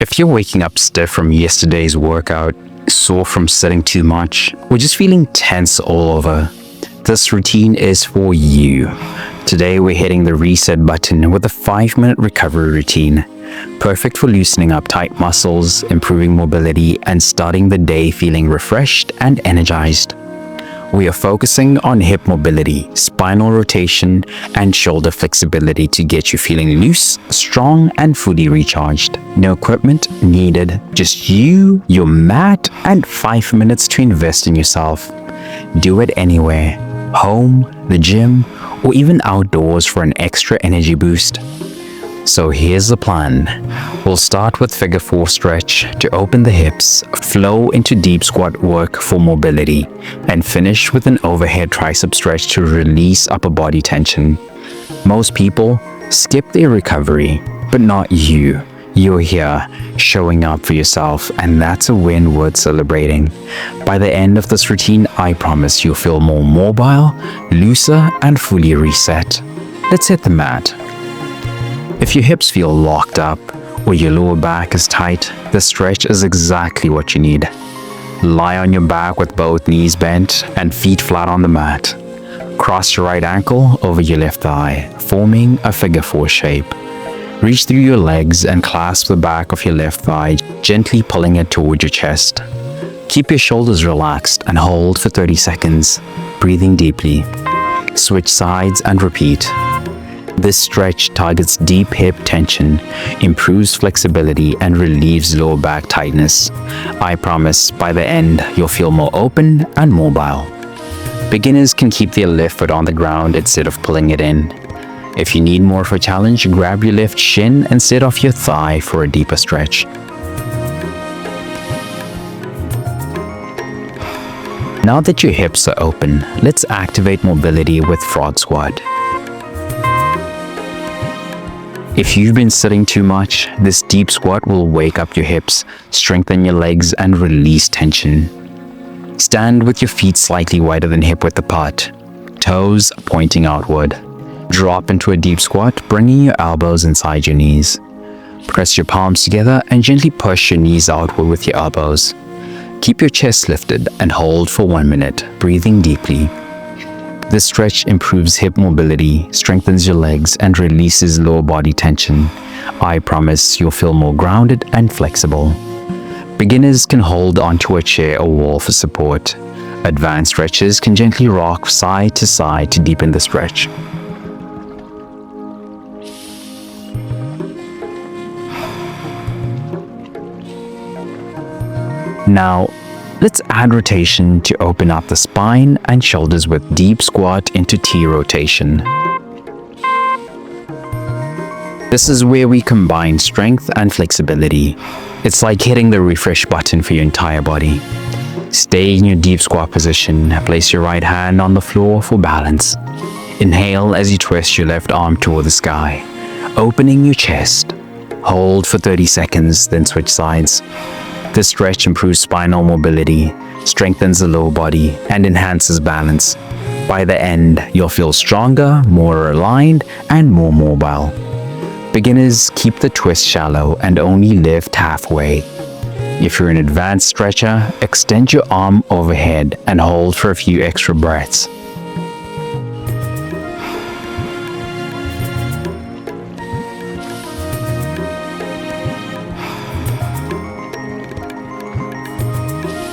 If you're waking up stiff from yesterday's workout, sore from sitting too much, or just feeling tense all over, this routine is for you. Today we're hitting the reset button with a 5-minute recovery routine, perfect for loosening up tight muscles, improving mobility, and starting the day feeling refreshed and energized. We are focusing on hip mobility, spinal rotation, and shoulder flexibility to get you feeling loose, strong, and fully recharged. No equipment needed, just you, your mat, and 5 minutes to invest in yourself. Do it anywhere, home, the gym, or even outdoors for an extra energy boost. So here's the plan. We'll start with figure 4 stretch to open the hips, flow into deep squat work for mobility, and finish with an overhead tricep stretch to release upper body tension. Most people skip their recovery, but not you. You're here, showing up for yourself, and that's a win worth celebrating. By the end of this routine, I promise you'll feel more mobile, looser, and fully reset. Let's hit the mat. If your hips feel locked up or your lower back is tight, the stretch is exactly what you need. Lie on your back with both knees bent and feet flat on the mat. Cross your right ankle over your left thigh, forming a figure 4 shape. Reach through your legs and clasp the back of your left thigh, gently pulling it toward your chest. Keep your shoulders relaxed and hold for 30 seconds, breathing deeply. Switch sides and repeat. This stretch targets deep hip tension, improves flexibility, and relieves lower back tightness. I promise by the end, you'll feel more open and mobile. Beginners can keep their left foot on the ground instead of pulling it in. If you need more of a challenge, grab your left shin and sit off your thigh for a deeper stretch. Now that your hips are open, let's activate mobility with frog squat. If you've been sitting too much, this deep squat will wake up your hips, strengthen your legs, and release tension. Stand with your feet slightly wider than hip width apart, toes pointing outward. Drop into a deep squat, bringing your elbows inside your knees. Press your palms together and gently push your knees outward with your elbows. Keep your chest lifted and hold for 1 minute, breathing deeply. This stretch improves hip mobility, strengthens your legs, and releases lower body tension. I promise you'll feel more grounded and flexible. Beginners can hold onto a chair or wall for support. Advanced stretchers can gently rock side to side to deepen the stretch. Now, let's add rotation to open up the spine and shoulders with deep squat into T rotation. This is where we combine strength and flexibility. It's like hitting the refresh button for your entire body. Stay in your deep squat position. Place your right hand on the floor for balance. Inhale as you twist your left arm toward the sky, opening your chest. Hold for 30 seconds, then switch sides. This stretch improves spinal mobility, strengthens the lower body, and enhances balance. By the end, you'll feel stronger, more aligned, and more mobile. Beginners keep the twist shallow and only lift halfway. If you're an advanced stretcher, extend your arm overhead and hold for a few extra breaths.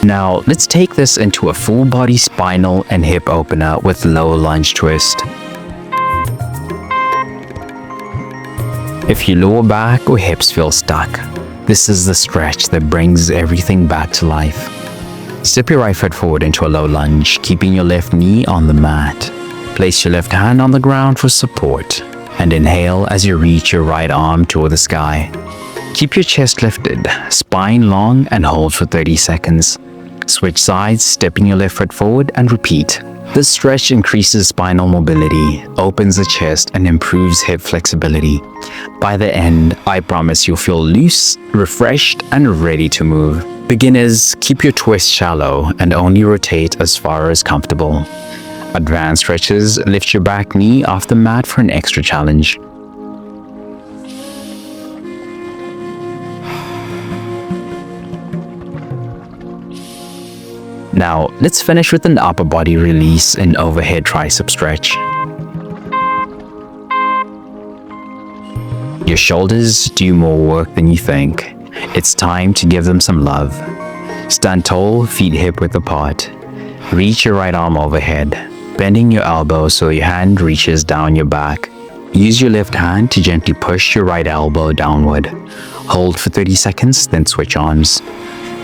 Now, let's take this into a full body spinal and hip opener with low lunge twist. If your lower back or hips feel stuck, this is the stretch that brings everything back to life. Step your right foot forward into a low lunge, keeping your left knee on the mat. Place your left hand on the ground for support, and inhale as you reach your right arm toward the sky. Keep your chest lifted, spine long, and hold for 30 seconds. Switch sides, stepping your left foot forward, and repeat. This stretch increases spinal mobility, opens the chest, and improves hip flexibility. By the end, I promise you'll feel loose, refreshed, and ready to move. Beginners, keep your twist shallow and only rotate as far as comfortable. Advanced stretches, lift your back knee off the mat for an extra challenge. Now, let's finish with an upper body release and overhead tricep stretch. Your shoulders do more work than you think. It's time to give them some love. Stand tall, feet hip width apart. Reach your right arm overhead, bending your elbow so your hand reaches down your back. Use your left hand to gently push your right elbow downward. Hold for 30 seconds, then switch arms.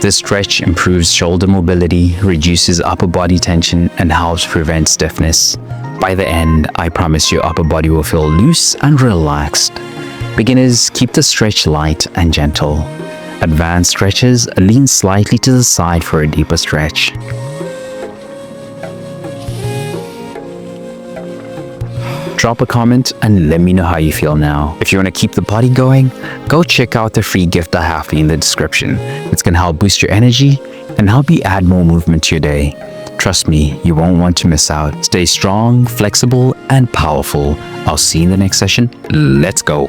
This stretch improves shoulder mobility, reduces upper body tension, and helps prevent stiffness. By the end, I promise your upper body will feel loose and relaxed. Beginners, keep the stretch light and gentle. Advanced stretchers, lean slightly to the side for a deeper stretch. Drop a comment and let me know how you feel now. If you want to keep the body going, go check out the free gift I have for you in the description. It's going to help boost your energy and help you add more movement to your day. Trust me, you won't want to miss out. Stay strong, flexible, and powerful. I'll see you in the next session. Let's go.